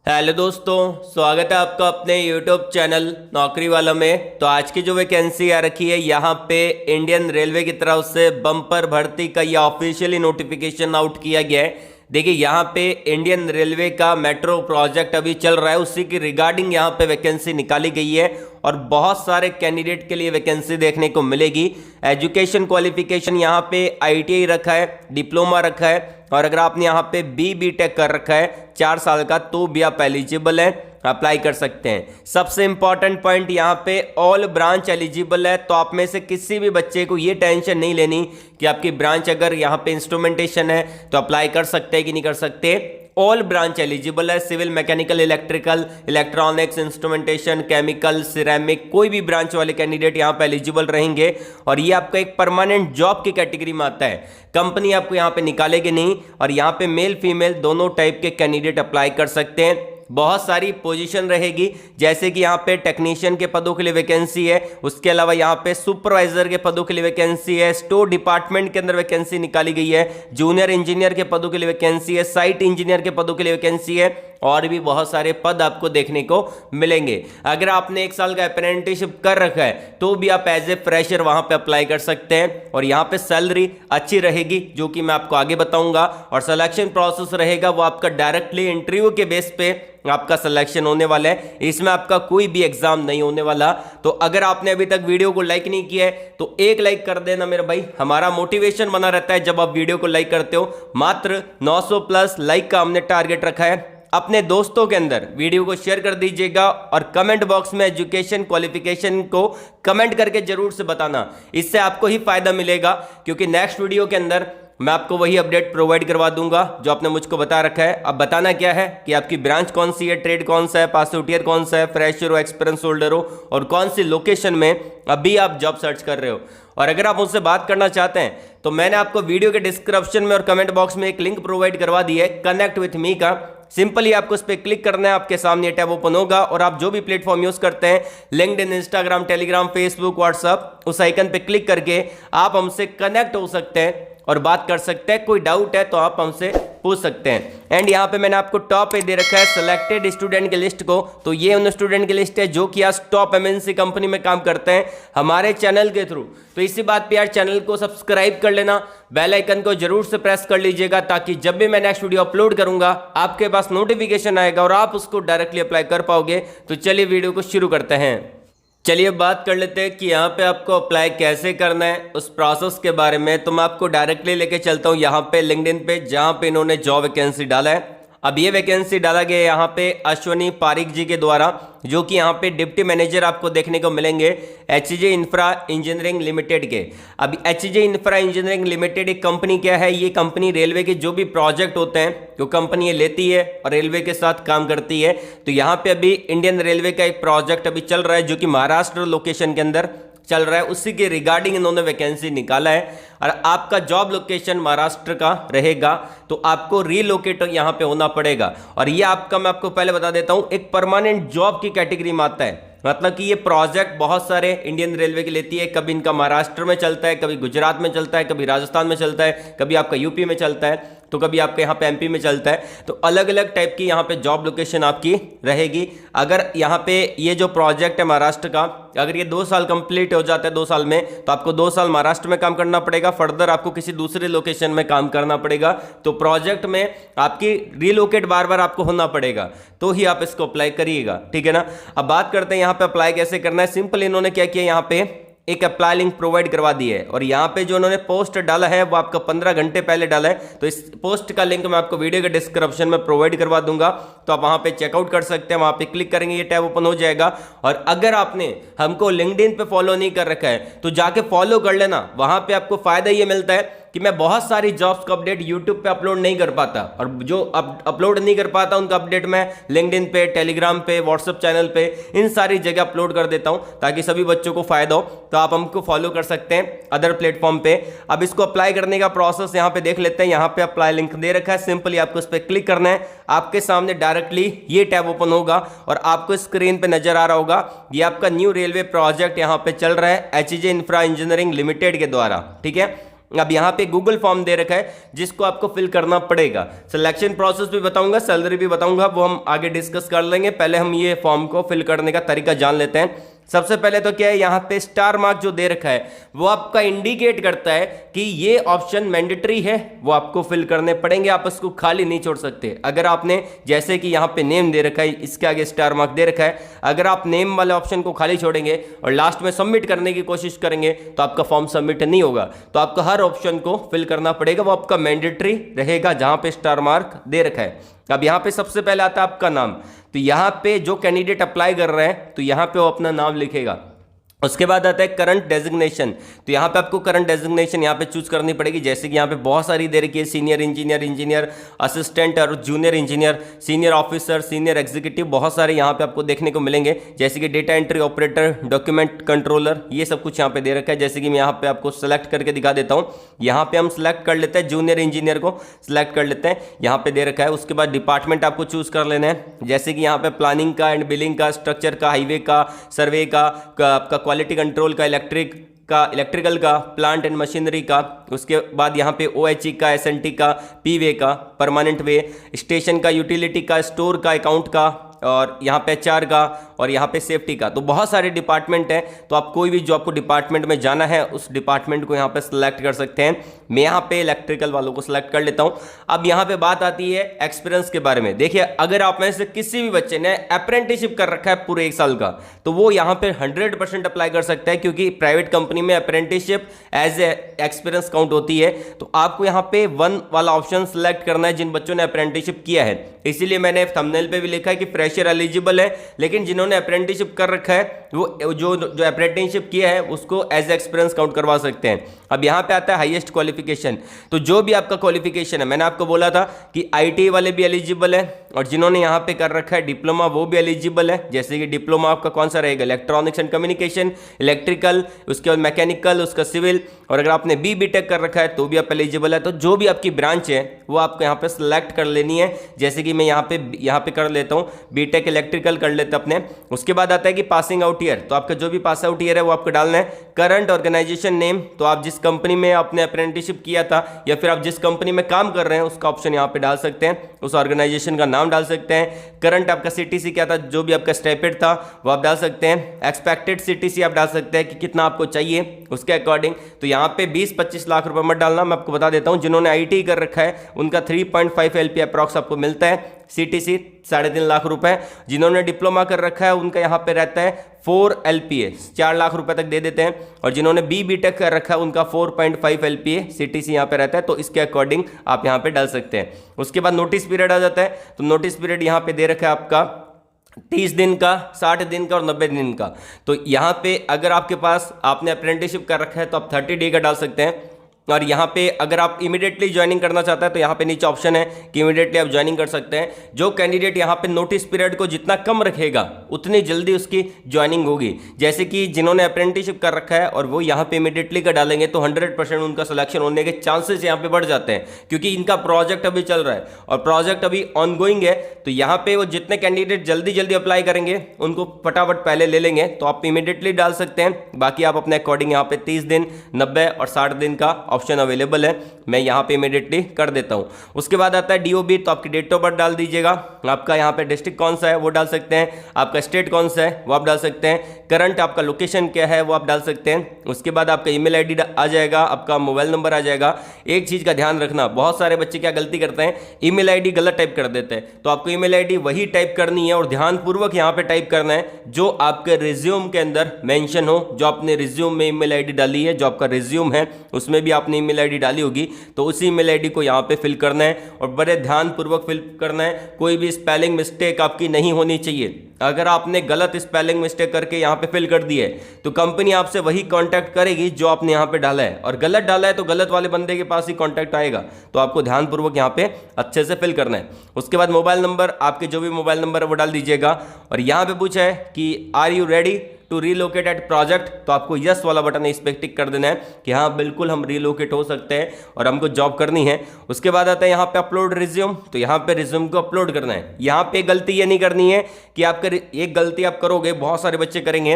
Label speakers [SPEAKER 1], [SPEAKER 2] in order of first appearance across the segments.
[SPEAKER 1] Hello दोस्तों, स्वागत है आपका अपने YouTube चैनल नौकरी वाला में। तो आज की जो वैकेंसी आ रखी है यहाँ पे इंडियन रेलवे की तरफ से बम्पर भर्ती का यह ऑफिशियली नोटिफिकेशन आउट किया गया है। देखिए यहाँ पे इंडियन रेलवे का मेट्रो प्रोजेक्ट अभी चल रहा है, उसी की रिगार्डिंग यहाँ पे वैकेंसी निकाली गई है और बहुत सारे कैंडिडेट के लिए वैकेंसी देखने को मिलेगी। एजुकेशन क्वालिफिकेशन यहाँ पे ITI रखा है, डिप्लोमा रखा है और अगर आपने यहाँ पे BTech कर रखा है 4 साल का तो भी आप एलिजिबल हैं, अप्लाई कर सकते हैं। सबसे इंपॉर्टेंट पॉइंट यहाँ पे ऑल ब्रांच एलिजिबल है, तो आप में से किसी भी बच्चे को ये टेंशन नहीं लेनी कि आपकी ब्रांच अगर यहाँ पे इंस्ट्रूमेंटेशन है तो अप्लाई कर सकते हैं कि नहीं कर सकते। ऑल ब्रांच एलिजिबल है, civil, mechanical, electrical, electronics, instrumentation, chemical, ceramic, कोई भी ब्रांच वाले कैंडिडेट यहाँ पे एलिजिबल रहेंगे और ये आपका एक परमानेंट जॉब की कैटेगरी में आता है। कंपनी आपको यहाँ पे निकालेगी नहीं और यहाँ पे मेल फीमेल दोनों टाइप के कैंडिडेट अप्लाई कर सकते हैं। बहुत सारी पोजीशन रहेगी, जैसे कि यहाँ पे टेक्नीशियन के पदों के लिए वैकेंसी है, उसके अलावा यहाँ पे सुपरवाइजर के पदों के लिए वैकेंसी है, स्टोर डिपार्टमेंट के अंदर वैकेंसी निकाली गई है, जूनियर इंजीनियर के पदों के लिए वैकेंसी है, साइट इंजीनियर के पदों के लिए वैकेंसी है और भी बहुत सारे पद आपको देखने को मिलेंगे। अगर आपने 1 साल का अप्रेंटिसशिप कर रखा है तो भी आप एज ए फ्रेशर वहां पे अप्लाई कर सकते हैं और यहाँ पे सैलरी अच्छी रहेगी जो कि मैं आपको आगे बताऊंगा। और सिलेक्शन प्रोसेस रहेगा वो आपका डायरेक्टली इंटरव्यू के बेस पे आपका सिलेक्शन होने वाला है, इसमें आपका कोई भी एग्जाम नहीं होने वाला। तो अगर आपने अभी तक वीडियो को लाइक नहीं किया है तो एक लाइक कर देना मेरे भाई, हमारा मोटिवेशन बना रहता है जब आप वीडियो को लाइक करते हो। मात्र 900 प्लस लाइक का हमने टारगेट रखा है। अपने दोस्तों के अंदर वीडियो को शेयर कर दीजिएगा और कमेंट बॉक्स में एजुकेशन क्वालिफिकेशन को कमेंट करके जरूर से बताना, इससे आपको ही फायदा मिलेगा क्योंकि नेक्स्ट वीडियो के अंदर मैं आपको वही अपडेट प्रोवाइड करवा दूंगा जो आपने मुझको बता रखा है। अब बताना क्या है कि आपकी ब्रांच कौन सी है, ट्रेड कौन सा है, पास आउट ईयर कौन सा है, फ्रेशर हो, एक्सपीरियंस होल्डर हो और कौन सी लोकेशन में अभी आप जॉब सर्च कर रहे हो। और अगर आप मुझसे बात करना चाहते हैं तो मैंने आपको वीडियो के डिस्क्रिप्शन में और कमेंट बॉक्स में एक लिंक प्रोवाइड करवा दी है कनेक्ट विथ मी का। सिंपली आपको उस पर क्लिक करना है, आपके सामने टैब ओपन होगा और आप जो भी प्लेटफॉर्म यूज करते हैं, LinkedIn, Instagram, Telegram, Facebook, WhatsApp, उस आइकन पे क्लिक करके आप हमसे कनेक्ट हो सकते हैं और बात कर सकते हैं। कोई डाउट है तो आप हमसे पूछ सकते हैं। एंड यहाँ पे मैंने आपको टॉप पे दे रखा है सिलेक्टेड स्टूडेंट की लिस्ट को, तो ये उन स्टूडेंट की लिस्ट है जो कि आज टॉप MNC कंपनी में काम करते हैं हमारे चैनल के थ्रू। तो इसी बात पे यार चैनल को सब्सक्राइब कर लेना, बेल आइकन को जरूर से प्रेस कर लीजिएगा ताकि जब भी मैं नेक्स्ट वीडियो अपलोड करूंगा आपके पास नोटिफिकेशन आएगा और आप उसको डायरेक्टली अप्लाई कर पाओगे। तो चलिए वीडियो को शुरू करते हैं। चलिए बात कर लेते हैं कि यहाँ पे आपको अप्लाई कैसे करना है, उस प्रोसेस के बारे में। तो मैं आपको डायरेक्टली लेके चलता हूँ यहाँ पे लिंक्डइन पे जहाँ पे इन्होंने जॉब वैकेंसी डाला है। अब ये वैकेंसी डाला गया यहाँ पे अश्वनी पारिक जी के द्वारा, जो कि यहाँ पे डिप्टी मैनेजर आपको देखने को मिलेंगे HJ इंफ्रा इंजीनियरिंग लिमिटेड के। अब HJ इंफ्रा इंजीनियरिंग लिमिटेड एक कंपनी क्या है, ये कंपनी रेलवे के जो भी प्रोजेक्ट होते हैं जो कंपनी ये लेती है और रेलवे के साथ काम करती है। तो यहाँ पे अभी इंडियन रेलवे का एक प्रोजेक्ट अभी चल रहा है जो कि महाराष्ट्र लोकेशन के अंदर चल रहा है, उसी के रिगार्डिंग इन्होंने वैकेंसी निकाला है। और आपका जॉब लोकेशन महाराष्ट्र का रहेगा तो आपको रीलोकेट यहाँ पे होना पड़ेगा। और ये आपका मैं आपको पहले बता देता हूँ एक परमानेंट जॉब की कैटेगरी में आता है, मतलब कि ये प्रोजेक्ट बहुत सारे इंडियन रेलवे की लेती है। कभी इनका महाराष्ट्र में चलता है, कभी गुजरात में चलता है, कभी राजस्थान में चलता है, कभी आपका यूपी में चलता है, तो कभी आपके यहाँ पे MP में चलता है। तो अलग अलग टाइप की यहाँ पे जॉब लोकेशन आपकी रहेगी। अगर यहाँ पे ये जो प्रोजेक्ट है महाराष्ट्र का, अगर ये 2 साल कंप्लीट हो जाता है 2 साल में, तो आपको 2 साल महाराष्ट्र में काम करना पड़ेगा, फर्दर आपको किसी दूसरे लोकेशन में काम करना पड़ेगा। तो प्रोजेक्ट में आपकी रीलोकेट बार बार आपको होना पड़ेगा, तो ही आप इसको अप्लाई करिएगा, ठीक है ना। अब बात करते हैं यहाँ पे अप्लाई कैसे करना है। सिंपल इन्होंने क्या किया, यहाँ पे एक अप्लाई लिंक प्रोवाइड करवा दी है और यहाँ पे जो उन्होंने पोस्ट डाला है वो आपका 15 घंटे पहले डाला है। तो इस पोस्ट का लिंक मैं आपको वीडियो के डिस्क्रिप्शन में प्रोवाइड करवा दूंगा, तो आप वहाँ पे चेकआउट कर सकते हैं। वहाँ पे क्लिक करेंगे ये टैब ओपन हो जाएगा। और अगर आपने हमको लिंक्डइन पे फॉलो नहीं कर रखा है तो जाके फॉलो कर लेना। वहाँ पे आपको फायदा ये मिलता है कि मैं बहुत सारी जॉब्स का अपडेट यूट्यूब पे अपलोड नहीं कर पाता और जो अपलोड नहीं कर पाता उनका अपडेट मैं लिंक्डइन पे, टेलीग्राम पे, व्हाट्सएप चैनल पे, इन सारी जगह अपलोड कर देता हूं ताकि सभी बच्चों को फायदा हो। तो आप हमको फॉलो कर सकते हैं अदर प्लेटफॉर्म पे। अब इसको अप्लाई करने का प्रोसेस यहाँ पे देख लेते हैं। यहाँ पे अप्लाई लिंक दे रखा है, सिंपली आपको इस पर क्लिक करना है। आपके सामने डायरेक्टली ये टैब ओपन होगा और आपको स्क्रीन पे नजर आ रहा होगा ये आपका न्यू रेलवे प्रोजेक्ट यहाँ पे चल रहा है HJ इंफ्रा इंजीनियरिंग लिमिटेड के द्वारा, ठीक है। अब यहाँ पे गूगल फॉर्म दे रखा है जिसको आपको फिल करना पड़ेगा। सिलेक्शन प्रोसेस भी बताऊंगा, सैलरी भी बताऊंगा, वो हम आगे डिस्कस कर लेंगे। पहले हम ये फॉर्म को फिल करने का तरीका जान लेते हैं। सबसे पहले तो क्या है, यहाँ पे स्टार मार्क जो दे रखा है वो आपका इंडिकेट करता है कि ये ऑप्शन मैंडेटरी है, वो आपको फिल करने पड़ेंगे, आप इसको खाली नहीं छोड़ सकते। अगर आपने जैसे कि यहाँ पे नेम दे रखा है, इसके आगे स्टार मार्क दे रखा है, अगर आप नेम वाले ऑप्शन को खाली छोड़ेंगे और लास्ट में सबमिट करने की कोशिश करेंगे तो आपका फॉर्म सबमिट नहीं होगा। तो आपको हर ऑप्शन को फिल करना पड़ेगा, वो आपका मैंडेटरी रहेगा जहां पे स्टार मार्क दे रखा है। अब यहाँ पे सबसे पहले आता है आपका नाम, तो यहाँ पे जो कैंडिडेट अप्लाई कर रहे हैं तो यहाँ पे वो अपना नाम लिखेगा। उसके बाद आता है करंट डेजिग्नेशन, तो यहाँ पे आपको करंट डेजिग्नेशन यहाँ पे चूज करनी पड़ेगी। जैसे कि यहाँ पे बहुत सारी दे रखी है, सीनियर इंजीनियर, इंजीनियर असिस्टेंट और junior engineer, senior officer, senior executive, बहुत सारे यहाँ पे आपको देखने को मिलेंगे। जैसे कि data entry operator, document controller, ये सब कुछ यहाँ पे दे रखा है। जैसे कि मैं यहाँ पे आपको सेलेक्ट करके दिखा देता हूँ। यहाँ पे हम सेलेक्ट कर लेते हैं, जूनियर इंजीनियर को सिलेक्ट कर लेते हैं, यहाँ पे दे रखा है। उसके बाद डिपार्टमेंट आपको चूज कर लेना है, जैसे कि यहाँ पे प्लानिंग का एंड बिलिंग का, स्ट्रक्चर का, हाईवे का, सर्वे का, आपका क्वालिटी कंट्रोल का, इलेक्ट्रिकल का, प्लांट एंड मशीनरी का। उसके बाद यहाँ पे OHE का, SNT का, पीवे का, परमानेंट वे, स्टेशन का, यूटिलिटी का, स्टोर का, अकाउंट का, और यहाँ पे HR का, और यहाँ पे सेफ्टी का। तो बहुत सारे डिपार्टमेंट हैं, तो आप कोई भी जो आपको डिपार्टमेंट में जाना है उस डिपार्टमेंट को यहाँ पे सिलेक्ट कर सकते हैं। मैं यहाँ पे इलेक्ट्रिकल वालों को सिलेक्ट कर लेता हूँ। अब यहाँ पे बात आती है एक्सपीरियंस के बारे में। देखिए, अगर आप में से किसी भी बच्चे ने अप्रेंटिसशिप कर रखा है पूरे 1 साल का, तो वो यहाँ पे 100% अप्लाई कर सकता है, क्योंकि प्राइवेट कंपनी में apprenticeship as a experience count होती है। तो आपको यहाँ पे 1 वाला ऑप्शन सिलेक्ट करना है जिन बच्चों ने अप्रेंटिसशिप किया है। इसीलिए मैंने थंबनेल पे भी लिखा है कि फ्रेशर एलिजिबल है, लेकिन जिन्होंने अप्रेंटिसशिप कर रखा है वो जो अप्रेंटिसशिप किया है उसको एज एक्सपीरियंस काउंट करवा सकते हैं। अब यहाँ पे आता है हाईएस्ट क्वालिफिकेशन, तो जो भी आपका क्वालिफिकेशन है, मैंने आपको बोला था कि ITI वाले भी एलिजिबल है, और जिन्होंने यहाँ पे कर रखा है डिप्लोमा वो भी एलिजिबल है। जैसे कि डिप्लोमा आपका कौन सा रहेगा, इलेक्ट्रॉनिक्स एंड कम्युनिकेशन, इलेक्ट्रिकल, उसके बाद मैकेनिकल, उसका सिविल, और अगर आपने BTech कर रखा है तो भी आप एलिजिबल है। तो जो भी आपकी ब्रांच है वो आपको यहाँ पे सिलेक्ट कर लेनी है। जैसे कि मैं यहाँ पे कर लेता हूँ, BTech इलेक्ट्रिकल कर लेते अपने। उसके बाद आता है कि पासिंग आउट ईयर, तो आपका जो भी पास आउट ईयर है वो आपको डालना है। करंट ऑर्गेनाइजेशन नेम, तो आप जिस कंपनी में आपने अप्रेंटिसशिप किया था या फिर आप जिस कंपनी में काम कर रहे हैं उसका ऑप्शन यहाँ पे डाल सकते हैं, उस ऑर्गेनाइजेशन का नाम डाल सकते हैं। करंट आपका CTC क्या था, जो भी आपका स्टाइपेंड था वो आप डाल सकते हैं। एक्सपेक्टेड CTC आप डाल सकते हैं कि कितना आपको चाहिए उसके अकॉर्डिंग। तो यहाँ पे 20-25 लाख रुपए मत डालना, मैं आपको बता देता हूँ। जिन्होंने ITI कर रखा है उनका 3.5 LP अप्रॉक्स आपको मिलता है, CTC 3.5 लाख रुपए। जिन्होंने डिप्लोमा कर रखा है उनका यहाँ पे रहता है 4 LPA, 4 लाख रुपए तक दे देते हैं। और जिन्होंने BTech कर रखा है उनका 4.5 LPA CTC यहाँ पे रहता है, तो इसके अकॉर्डिंग आप यहाँ पे डाल सकते हैं। उसके बाद नोटिस पीरियड आ जाता है, तो नोटिस पीरियड यहाँ पे दे रखा है आपका 30 दिन का, 60 दिन का और 90 दिन का। तो यहाँ पे अगर आपके पास आपने अप्रेंटिसशिप कर रखा है तो आप 30 डे का डाल सकते हैं। और यहाँ पे अगर आप इमीडिएटली ज्वाइनिंग करना चाहते हैं तो यहाँ पे नीचे ऑप्शन है कि इमीडिएटली आप ज्वाइनिंग कर सकते हैं। जो कैंडिडेट यहाँ पे नोटिस पीरियड को जितना कम रखेगा उतनी जल्दी उसकी ज्वाइनिंग होगी। जैसे कि जिन्होंने अप्रेंटिसशिप कर रखा है और वो यहाँ पे इमीडिएटली का डालेंगे तो 100% उनका सिलेक्शन होने के चांसेस यहाँ पे बढ़ जाते हैं, क्योंकि इनका प्रोजेक्ट अभी चल रहा है और प्रोजेक्ट अभी ऑनगोइंग है। तो यहाँ पे वो जितने कैंडिडेट जल्दी जल्दी अप्लाई करेंगे उनको फटाफट पहले ले लेंगे, तो आप इमीडिएटली डाल सकते हैं। बाकी आप अपने अकॉर्डिंग यहाँ पे 30 दिन, 90 और 60 दिन का ऑप्शन अवेलेबल है, मैं यहाँ पे इमीडिएटली कर देता हूँ। उसके बाद आता है DOB, तो आपकी डेट ऑफ बर्थ डाल दीजिएगा, आपका यहाँ पे डिस्ट्रिक्ट कौन सा है वो डाल सकते हैं, आपका स्टेट कौन सा है वो आप डाल सकते हैं, करंट आपका लोकेशन क्या है वो आप डाल सकते हैं। उसके बाद आपका ईमेल आईडी आ जाएगा, आपका मोबाइल नंबर आ जाएगा। एक चीज़ का ध्यान रखना, बहुत सारे बच्चे क्या गलती करते हैं, ईमेल आईडी गलत टाइप कर देते हैं, तो आपको ईमेल आईडी वही टाइप करनी है और ध्यानपूर्वक यहाँ पे टाइप करना है जो आपके रिज्यूम के अंदर मेंशन हो। जो आपने रिज्यूम में ईमेल आईडी डाली है, जो आपका रिज्यूम है उसमें भी आपने ईमेल आईडी डाली होगी, तो उसी ईमेल आईडी को यहाँ पे फिल करना है और बड़े ध्यानपूर्वक फिल करना है। कोई भी स्पेलिंग मिस्टेक आपकी नहीं होनी चाहिए। अगर आपने गलत स्पेलिंग मिस्टेक करके यहाँ पे फिल कर दी है तो कंपनी आपसे वही कांटेक्ट करेगी जो आपने यहाँ पे डाला है, और गलत डाला है तो गलत वाले बंदे के पास ही कांटेक्ट आएगा। तो आपको ध्यानपूर्वक यहाँ पे अच्छे से फिल करना है। उसके बाद मोबाइल नंबर, आपके जो भी मोबाइल नंबर है वो डाल दीजिएगा। और यहाँ पे पूछा है कि are you ready to relocate at project, तो आपको यस वाला बटन इस पे टिक कर देना है कि हाँ बिल्कुल हम रीलोकेट हो सकते हैं और हमको जॉब करनी है। उसके बाद आता है यहाँ पे अपलोड रिज्यूम, तो यहाँ पे रिज्यूम को अपलोड करना है। यहाँ पे गलती ये नहीं करनी है कि आपका एक गलती आप करोगे, बहुत सारे बच्चे करेंगे,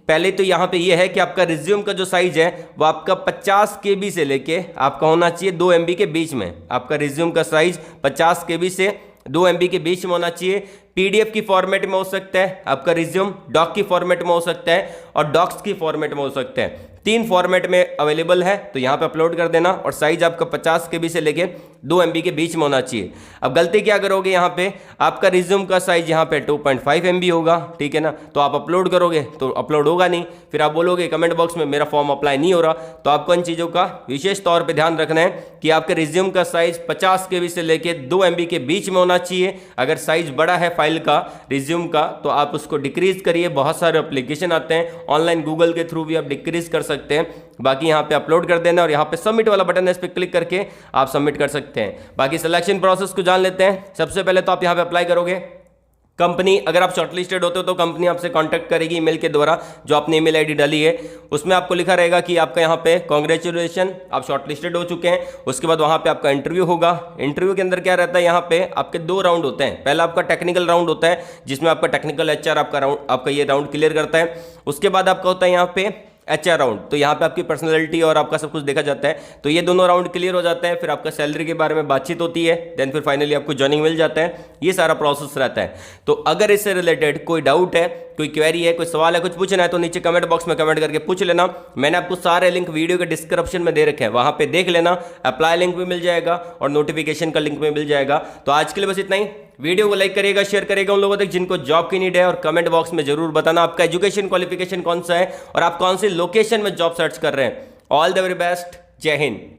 [SPEAKER 1] पहले तो यहाँ पे ये है कि आपका रिज्यूम का जो साइज है वो आपका 50 KB से लेके आपका होना चाहिए 2 MB के बीच में। आपका रिज्यूम का साइज 50 KB से 2 MB के बीच में होना चाहिए। PDF की फॉर्मेट में हो सकता है आपका रिज्यूम, डॉक की फॉर्मेट में हो सकता है और डॉक्स की फॉर्मेट में हो सकता है। 3 फॉर्मेट में अवेलेबल है, तो यहाँ पे अपलोड कर देना और साइज आपका 50 KB से लेके 2 MB के बीच में होना चाहिए। अब गलती क्या करोगे, यहाँ पे आपका रिज्यूम का साइज यहाँ पे 2.5 MB होगा, ठीक है ना। तो आप अपलोड करोगे तो अपलोड होगा नहीं, फिर आप बोलोगे कमेंट बॉक्स में मेरा फॉर्म अप्लाई नहीं हो रहा। तो आपको इन चीज़ों का विशेष तौर पर ध्यान रखना है कि आपके रिज्यूम का साइज 50 KB से लेके 2 MB के बीच में होना चाहिए। अगर साइज बड़ा है फाइल का, रिज्यूम का, तो आप उसको डिक्रीज करिए। बहुत सारे एप्लीकेशन आते हैं ऑनलाइन, गूगल के थ्रू भी आप डिक्रीज कर सकते हैं। बाकी यहाँ पे अपलोड कर देना और यहाँ पे सबमिट वाला बटन है, इस पर क्लिक करके आप सबमिट कर सकते हैं। बाकी सिलेक्शन प्रोसेस को जान लेते हैं। सबसे पहले तो आप यहाँ पे अप्लाई करोगे। कंपनी, अगर आप शॉर्टलिस्टेड होते हो तो कंपनी आपसे कांटेक्ट करेगी ईमेल के द्वारा, जो आपने ईमेल आईडी डाली है उसमें आपको लिखा रहेगा कि आपका यहाँ पे कांग्रेचुलेशन, आप शॉर्टलिस्टेड हो चुके हैं। उसके बाद वहाँ पे आपका इंटरव्यू होगा। इंटरव्यू के अंदर क्या रहता है, यहाँ पे आपके 2 राउंड होते हैं। पहला आपका टेक्निकल राउंड होता है जिसमें आपका टेक्निकल HR आपका ये राउंड क्लियर करता है। उसके बाद आपका होता है यहाँ पे HR राउंड, तो यहाँ पे आपकी पर्सनैलिटी और आपका सब कुछ देखा जाता है। तो ये दोनों राउंड क्लियर हो जाते हैं, फिर आपका सैलरी के बारे में बातचीत होती है, देन फिर फाइनली आपको जॉइनिंग मिल जाता है। ये सारा प्रोसेस रहता है। तो अगर इससे रिलेटेड कोई डाउट है, कोई क्वेरी है, कोई सवाल है, कुछ पूछना है तो नीचे कमेंट बॉक्स में कमेंट करके पूछ लेना। मैंने आपको सारे लिंक वीडियो के डिस्क्रिप्शन में दे रखे हैं, वहां पे देख लेना। अप्लाई लिंक भी मिल जाएगा और नोटिफिकेशन का लिंक भी मिल जाएगा। तो आज के लिए बस इतना ही। वीडियो को लाइक करिएगा, शेयर करिएगा उन लोगों तक जिनको जॉब की नीड है, और कमेंट बॉक्स में जरूर बताना आपका एजुकेशन क्वालिफिकेशन कौन सा है और आप कौन सी लोकेशन में जॉब सर्च कर रहे हैं। ऑल द वेरी बेस्ट, जय हिंद।